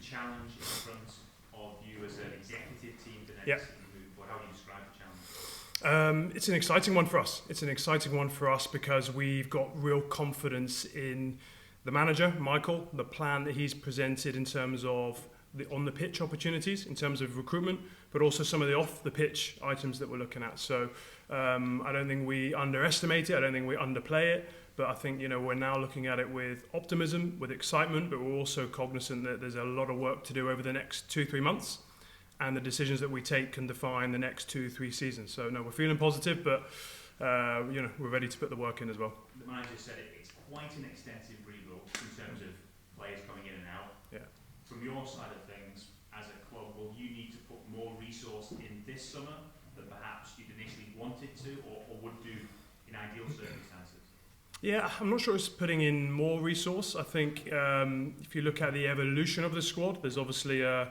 challenge in front of you as an executive team for next Yeah. season moving forward? How do you describe the challenge? It's an exciting one for us. It's an exciting one for us because we've got real confidence in the manager, Michael, the plan that he's presented in terms of the on-the-pitch opportunities, in terms of recruitment, but also some of the off-the-pitch items that we're looking at. So I don't think we underestimate it. I don't think we underplay it. But I think, we're now looking at it with optimism, with excitement, but we're also cognizant that there's a lot of work to do over the next 2-3 months. And the decisions that we take can define the next 2-3 seasons. So, no, we're feeling positive, but, we're ready to put the work in as well. The manager said it's quite an extensive rebuild in terms of players coming in and out. Yeah. From your side of things, as a club, will you need to put more resource in this summer than perhaps you'd initially wanted to or would do in ideal circumstances? Yeah, I'm not sure it's putting in more resource. I think if you look at the evolution of the squad, there's obviously a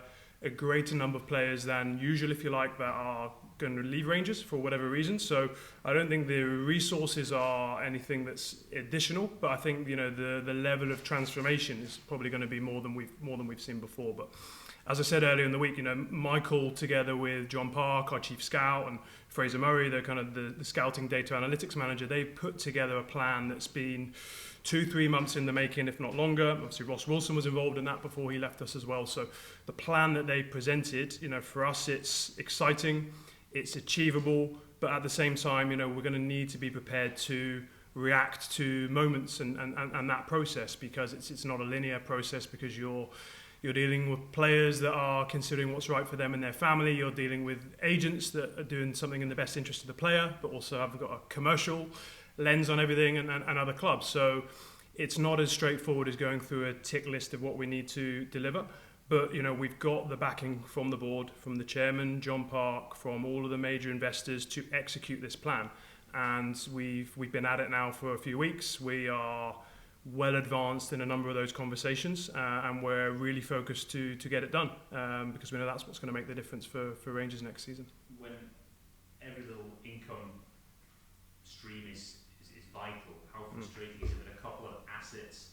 greater number of players than usual, if you like, that are going to leave Rangers for whatever reason. So I don't think the resources are anything that's additional, but I think the level of transformation is probably going to be more than we've seen before. But as I said earlier in the week, Michael together with John Park, our chief scout, and Fraser Murray, the kind of the scouting data analytics manager, they put together a plan that's been 2-3 months in the making, if not longer. Obviously, Ross Wilson was involved in that before he left us as well. So the plan that they presented, for us, it's exciting, it's achievable, but at the same time, we're going to need to be prepared to react to moments and that process, because it's not a linear process, because you're dealing with players that are considering what's right for them and their family. You're dealing with agents that are doing something in the best interest of the player, but also have got a commercial lens on everything and other clubs. So it's not as straightforward as going through a tick list of what we need to deliver. But, we've got the backing from the board, from the chairman, John Park, from all of the major investors to execute this plan. And we've been at it now for a few weeks. We are well advanced in a number of those conversations, and we're really focused to get it done, because we know that's what's going to make the difference for Rangers next season. When every little income stream is vital, how frustrating is it that a couple of assets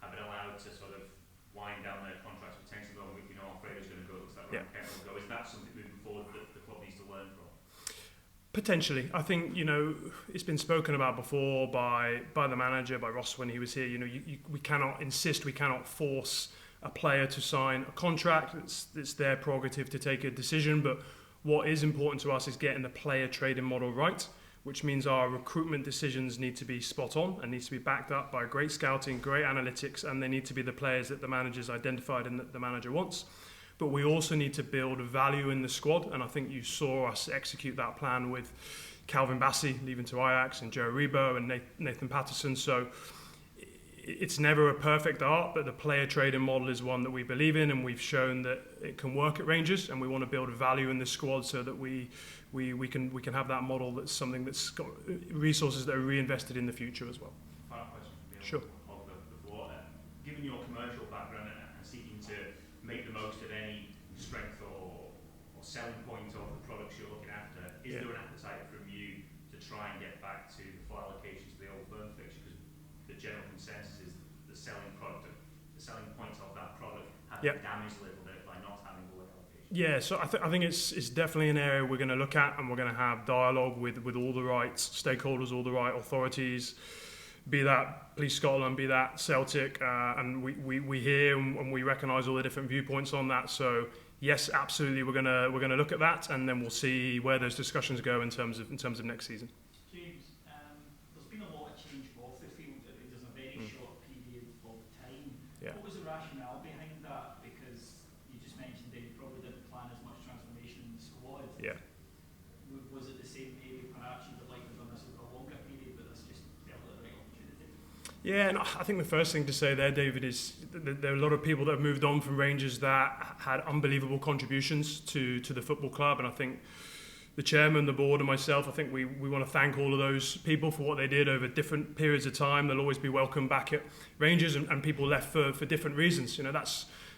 have been allowed to sort of wind down their contracts, potentially going, Alfredo's going to go, looks like Ryan Kent will go. Is that something moving forward that the club needs to learn from? Potentially. I think, it's been spoken about before by the manager, by Ross when he was here. We cannot insist, we cannot force a player to sign a contract. It's their prerogative to take a decision. But what is important to us is getting the player trading model right, which means our recruitment decisions need to be spot on and needs to be backed up by great scouting, great analytics, and they need to be the players that the manager's identified and that the manager wants. But we also need to build value in the squad, and I think you saw us execute that plan with Calvin Bassey leaving to Ajax and Joe Rebo and Nathan Patterson. So it's never a perfect art, but the player trading model is one that we believe in, and we've shown that it can work at Rangers, and we want to build value in the squad so that we can have that model that's something that's got resources that are reinvested in the future as well. Final question from me. Sure. Before, given your commercial background and seeking to make the most of any strength or selling point of the products you're looking after, is there an appetite from you to try and get back to the full allocations of the old firm fixture? Because the general consensus is the selling point of that product has been damaged a little bit by not having full allocations. Yeah, so I think it's definitely an area we're going to look at, and we're going to have dialogue with all the right stakeholders, all the right authorities, be that Police Scotland, be that Celtic, and we hear and we recognise all the different viewpoints on that. So yes, absolutely, we're gonna look at that, and then we'll see where those discussions go in terms of next season. James, there's been a lot of change off the field. There's a very short period of time. Yeah. What was the rationale behind that? Because you just mentioned that you probably didn't plan as much transformation in the squad. Yeah. Was it the same maybe perhaps you'd have liked to have done this over a longer period, but this just felt like the right opportunity? Yeah, and I think the first thing to say there, David, is there are a lot of people that have moved on from Rangers that had unbelievable contributions to the football club, and I think the chairman, the board, and myself, I think we want to thank all of those people for what they did over different periods of time. They'll always be welcome back at Rangers, and people left for different reasons.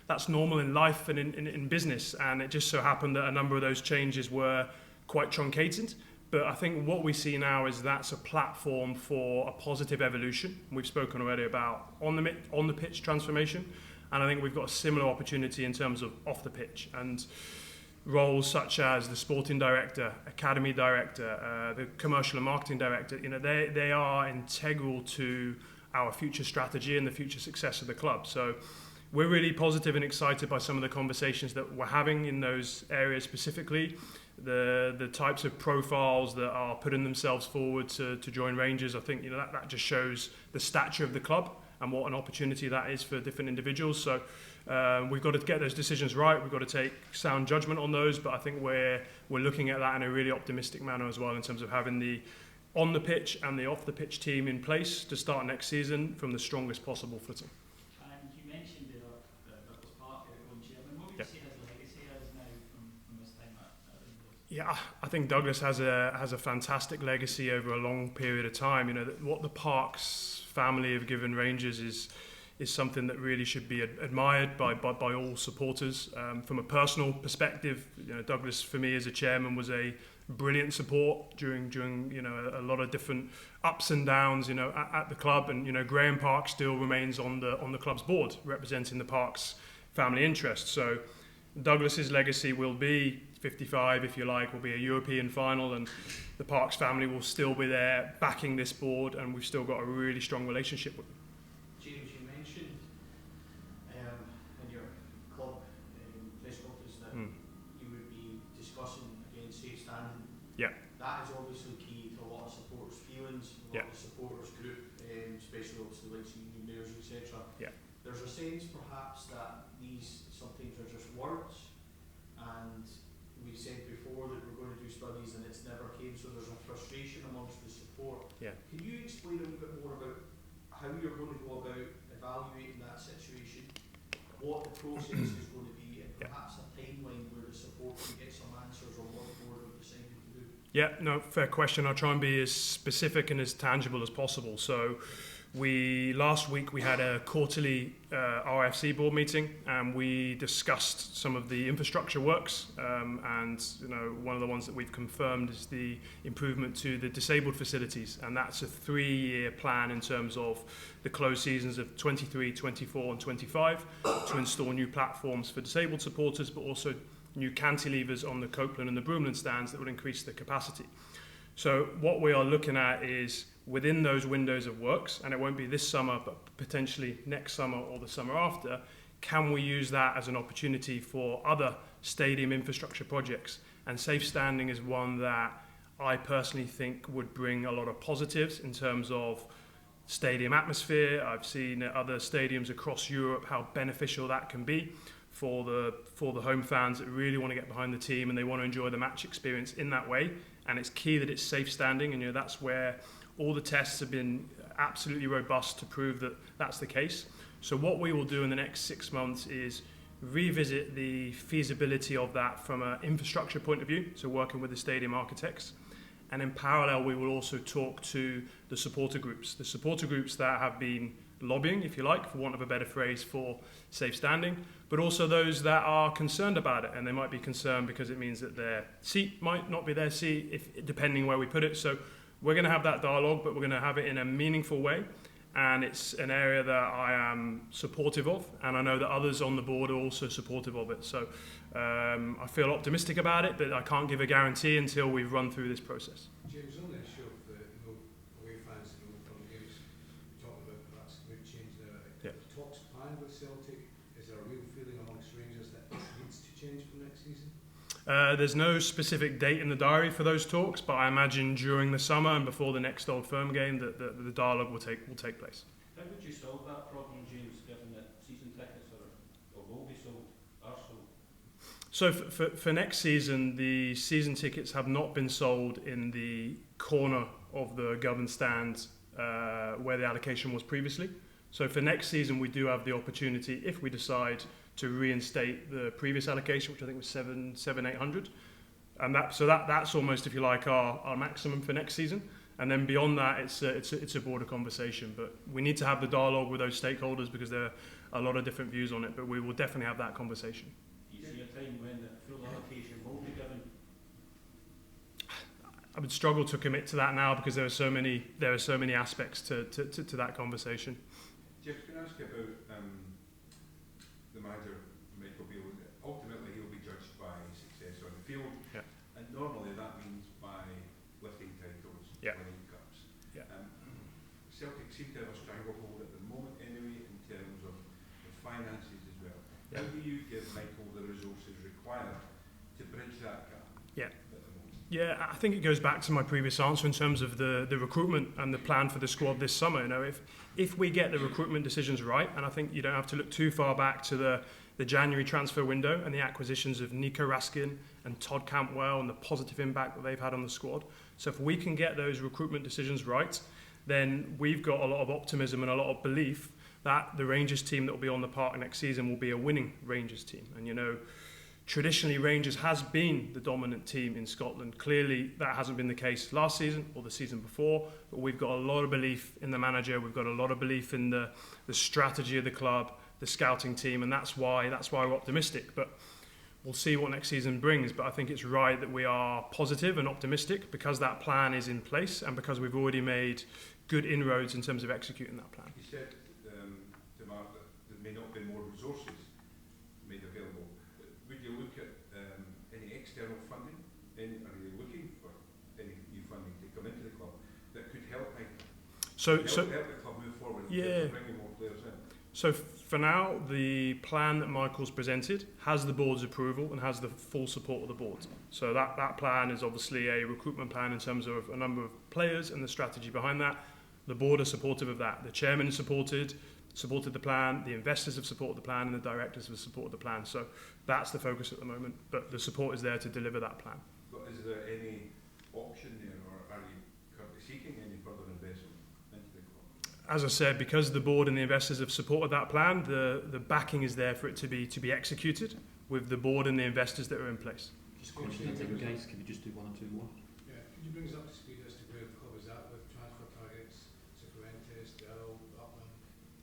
That's normal in life and in business, and it just so happened that a number of those changes were quite truncated. But I think what we see now is that's a platform for a positive evolution. We've spoken already about on the pitch transformation, And I think we've got a similar opportunity in terms of off the pitch, and roles such as the sporting director, academy director, the commercial and marketing director, they are integral to our future strategy and the future success of the club. So we're really positive and excited by some of the conversations that we're having in those areas specifically. The types of profiles that are putting themselves forward to join Rangers, I think that just shows the stature of the club and what an opportunity that is for different individuals. So we've got to get those decisions right. We've got to take sound judgment on those, but I think we're looking at that in a really optimistic manner as well, in terms of having the on the pitch and the off the pitch team in place to start next season from the strongest possible footing. And you mentioned the Douglas Park own chairman. What would you say his legacy is now from his time at Rangers? Yeah, I think Douglas has a fantastic legacy over a long period of time. What the Parks family have given Rangers is something that really should be admired by all supporters. From a personal perspective, Douglas for me as a chairman was a brilliant support during a lot of different ups and downs at the club, and Graham Park still remains on the club's board representing the Parks family interest. So Douglas's legacy will be 55, if you like, will be a European final, and the Parks family will still be there backing this board, and we've still got a really strong relationship with them. James, you mentioned in your club press conference that you would be discussing against safe standing. Yeah. That is obviously key to a lot of supporters' feelings, a lot of the supporters group, especially obviously like senior players, etc. Yeah. There's a sense perhaps that these sometimes are just words, and we said before that we're going to do studies and it's never came, so there's a frustration amongst the support. Yeah. Can you explain a little bit more about how you're going to go about evaluating that situation, what the process is going to be, and perhaps a timeline where the support can get some answers on what the board have decided to do? Yeah, no, fair question. I'll try and be as specific and as tangible as possible. So last week we had a quarterly RFC board meeting, and we discussed some of the infrastructure works, and one of the ones that we've confirmed is the improvement to the disabled facilities, and that's a 3-year plan in terms of the closed seasons of 23, 24 and 25 to install new platforms for disabled supporters, but also new cantilevers on the Copeland and the Broomland stands that would increase the capacity. So what we are looking at is within those windows of works, and it won't be this summer, but potentially next summer or the summer after, can we use that as an opportunity for other stadium infrastructure projects? And safe standing is one that I personally think would bring a lot of positives in terms of stadium atmosphere. I've seen at other stadiums across Europe how beneficial that can be for the home fans that really want to get behind the team and they want to enjoy the match experience in that way. And it's key that it's safe standing, and that's where all the tests have been absolutely robust to prove that that's the case. So what we will do in the next 6 months is revisit the feasibility of that from an infrastructure point of view, so working with the stadium architects. And in parallel, we will also talk to the supporter groups that have been lobbying, if you like, for want of a better phrase, for safe standing, but also those that are concerned about it, and they might be concerned because it means that their seat might not be their seat, depending where we put it. So we're going to have that dialogue, but we're going to have it in a meaningful way, and it's an area that I am supportive of, and I know that others on the board are also supportive of it. So I feel optimistic about it, but I can't give a guarantee until we've run through this process. James, on the issue of the no away fans and no home games, we talked about perhaps mood change there. Talks planned with Celtic. Is there a real feeling amongst Rangers that this needs to change for next season? There's no specific date in the diary for those talks, but I imagine during the summer and before the next Old Firm game that the dialogue will take place. How would you solve that problem, James, given that season tickets will be sold, are sold? So for next season, the season tickets have not been sold in the corner of the Govan stand where the allocation was previously. So for next season, we do have the opportunity, if we decide, to reinstate the previous allocation, which I think was 800, and that's almost, if you like, our maximum for next season. And then beyond that, it's a broader conversation. But we need to have the dialogue with those stakeholders because there are a lot of different views on it. But we will definitely have that conversation. Do you see a time when the full allocation will be given? I would struggle to commit to that now because there are so many aspects to that conversation. Jeff, can I ask you about manager, Michael Beale, ultimately he'll be judged by success on the field, Yeah. and normally that means by lifting titles, Yeah. winning cups. Yeah. Celtic seem to have a stranglehold at the moment anyway in terms of the finances as well. Yeah. How do you give Michael the resources required to bridge that gap? Yeah. At the moment? Yeah, I think it goes back to my previous answer in terms of the recruitment and the plan for the squad this summer. You know, if we get the recruitment decisions right, and I think you don't have to look too far back to the January transfer window and the acquisitions of Nico Raskin and Todd Cantwell and the positive impact that they've had on the squad. So if we can get those recruitment decisions right, then we've got a lot of optimism and a lot of belief that the Rangers team that will be on the park next season will be a winning Rangers team. And you know, traditionally Rangers has been the dominant team in Scotland. Clearly that hasn't been the case last season or the season before, but we've got a lot of belief in the manager, we've got a lot of belief in the strategy of the club, the scouting team, and that's why we're optimistic. But we'll see what next season brings, but I think it's right that we are positive and optimistic because that plan is in place and because we've already made good inroads in terms of executing that plan. You said to Mark that there may not be more resources made available. Would you look at any external funding? Are you looking for any new funding to come into the club that could help help the club move forward in terms of bringing more players in? So for now, the plan that Michael's presented has the board's approval and has the full support of the board. So that plan is obviously a recruitment plan in terms of a number of players and the strategy behind that. The board are supportive of that. The chairman supported the plan, the investors have supported the plan, and the directors have supported the plan. So that's the focus at the moment, but the support is there to deliver that plan. But is there any option there, or are you currently seeking any further investment into the club? As I said, because the board and the investors have supported that plan, the backing is there for it to be executed with the board and the investors that are in place. Just coincidentally, guys, can we just do one or two more? Yeah, could you bring us up to speed as to where the club is at with transfer targets, Cifuentes, Darrell, Upland,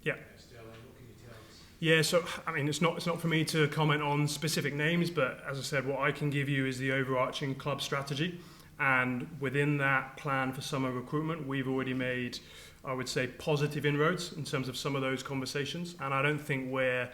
Yeah. Sterling? What can you tell us? Yeah, so I mean, it's not for me to comment on specific names, but as I said, what I can give you is the overarching club strategy, and within that plan for summer recruitment, we've already made, I would say, positive inroads in terms of some of those conversations, and I don't think we're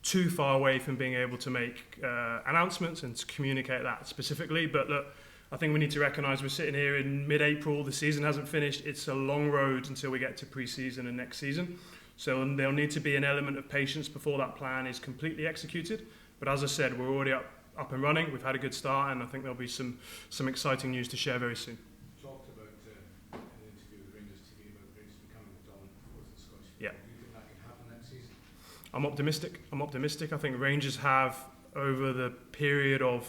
too far away from being able to make announcements and to communicate that specifically. But look, I think we need to recognise we're sitting here in mid-April, the season hasn't finished, it's a long road until we get to pre-season and next season. So there'll need to be an element of patience before that plan is completely executed. But as I said, we're already up and running, we've had a good start, and I think there'll be some exciting news to share very soon. You talked about in an interview with Rangers TV about Rangers becoming the dominant force in Scottish football. Yeah. Do you think that can happen next season? I'm optimistic. I think Rangers have, over the period of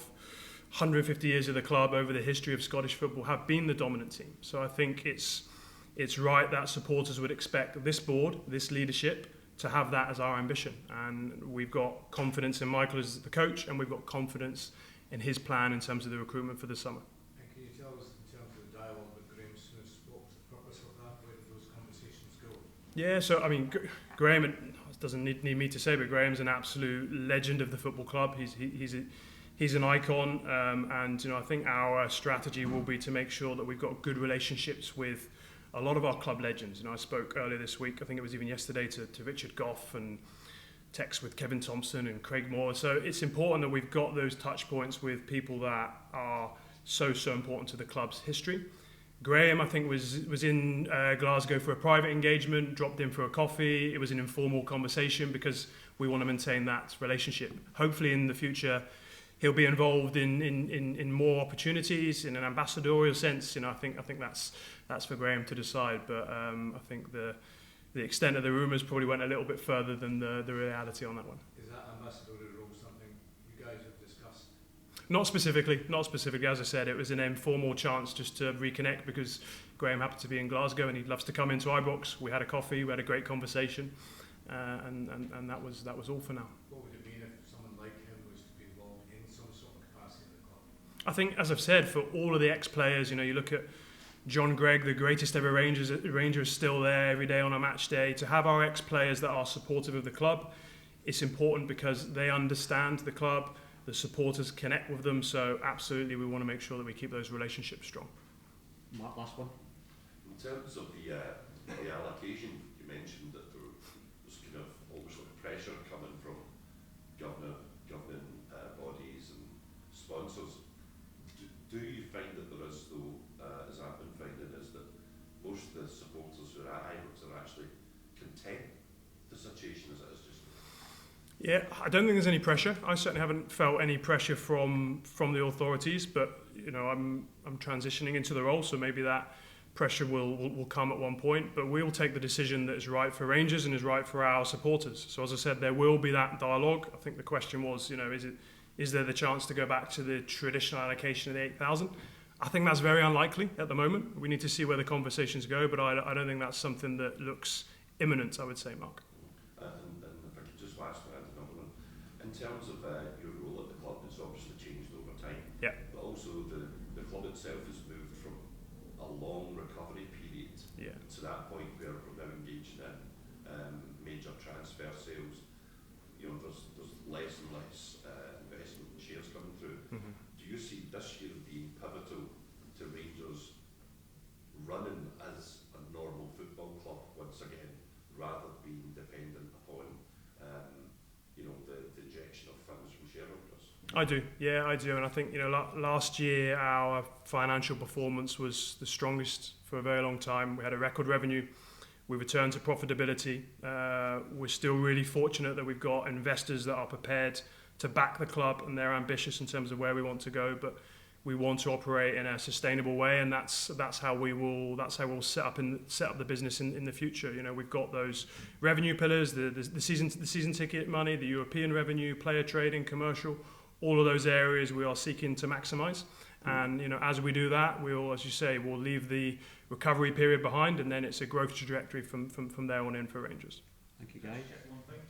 150 years of the club, over the history of Scottish football, have been the dominant team. So I think it's right that supporters would expect this board, this leadership, to have that as our ambition. And we've got confidence in Michael as the coach, and we've got confidence in his plan in terms of the recruitment for the summer. And can you tell us, in terms of the dialogue with Graham Smith, what was the purpose of that? Where did those conversations go? Yeah, so I mean, Graham doesn't need me to say, but Graham's an absolute legend of the football club. He's an icon, and you know, I think our strategy will be to make sure that we've got good relationships with a lot of our club legends. You know, I spoke earlier this week, I think it was even yesterday, to Richard Gough, and text with Kevin Thompson and Craig Moore. So it's important that we've got those touch points with people that are so important to the club's history. Graham, I think, was in Glasgow for a private engagement, dropped in for a coffee. It was an informal conversation because we want to maintain that relationship. Hopefully in the future, he'll be involved in more opportunities in an ambassadorial sense. You know, I think that's for Graham to decide. But I think the extent of the rumours probably went a little bit further than the reality on that one. Is that ambassadorial role something you guys have discussed? Not specifically. As I said, it was an informal chance just to reconnect because Graham happened to be in Glasgow and he loves to come into Ibrox. We had a coffee, we had a great conversation, and that was all for now. What would it mean if someone like him was to be involved in some sort of capacity in the club? I think, as I've said, for all of the ex-players, you know, you look at John Gregg, the greatest ever Ranger, is still there every day on a match day. To have our ex-players that are supportive of the club, it's important because they understand the club, the supporters connect with them, so absolutely we want to make sure that we keep those relationships strong. Mark, last one. In terms of the allocation, you mentioned that there was kind of almost like pressure coming from Yeah, I don't think there's any pressure. I certainly haven't felt any pressure from the authorities, but you know, I'm transitioning into the role, so maybe that pressure will come at one point. But we'll take the decision that is right for Rangers and is right for our supporters. So as I said, there will be that dialogue. I think the question was, you know, is there the chance to go back to the traditional allocation of the 8,000? I think that's very unlikely at the moment. We need to see where the conversations go, but I don't think that's something that looks imminent, I would say, Mark. And if I could just ask another one, in terms of your role at the club, it's obviously changed over time. Yeah. But also the club itself has moved from a long recovery period to that point where we're now engaged in major transfer sales. You know, there's less and less investment in shares coming through. Mm-hmm. Do you see this year being pivotal to Rangers running as a normal football club once again, rather than being dependent upon you know, the injection of funds from shareholders? I do, and I think, you know, last year our financial performance was the strongest for a very long time. We had a record revenue. We returned to profitability. We're still really fortunate that we've got investors that are prepared to back the club, and they're ambitious in terms of where we want to go, but we want to operate in a sustainable way, and that's how we'll set up the business in the future. You know, we've got those revenue pillars, the season ticket money, the European revenue, player trading, commercial, all of those areas we are seeking to maximise. And you know, as we do that, we'll, as you say, we'll leave the recovery period behind, and then it's a growth trajectory from there on in for Rangers. Thank you, guys. Check one thing.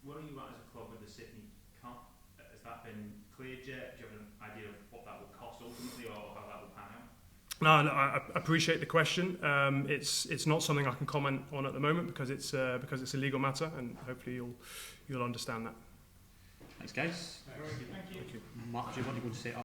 Where are you at as a club with the Sydney Cup? Has that been cleared yet? Do you have an idea of what that will cost ultimately, or how that will pan out? No, I appreciate the question. It's not something I can comment on at the moment because it's a legal matter, and hopefully you'll understand that. Thanks, guys. Thank you. Mark, do you want to go and set up?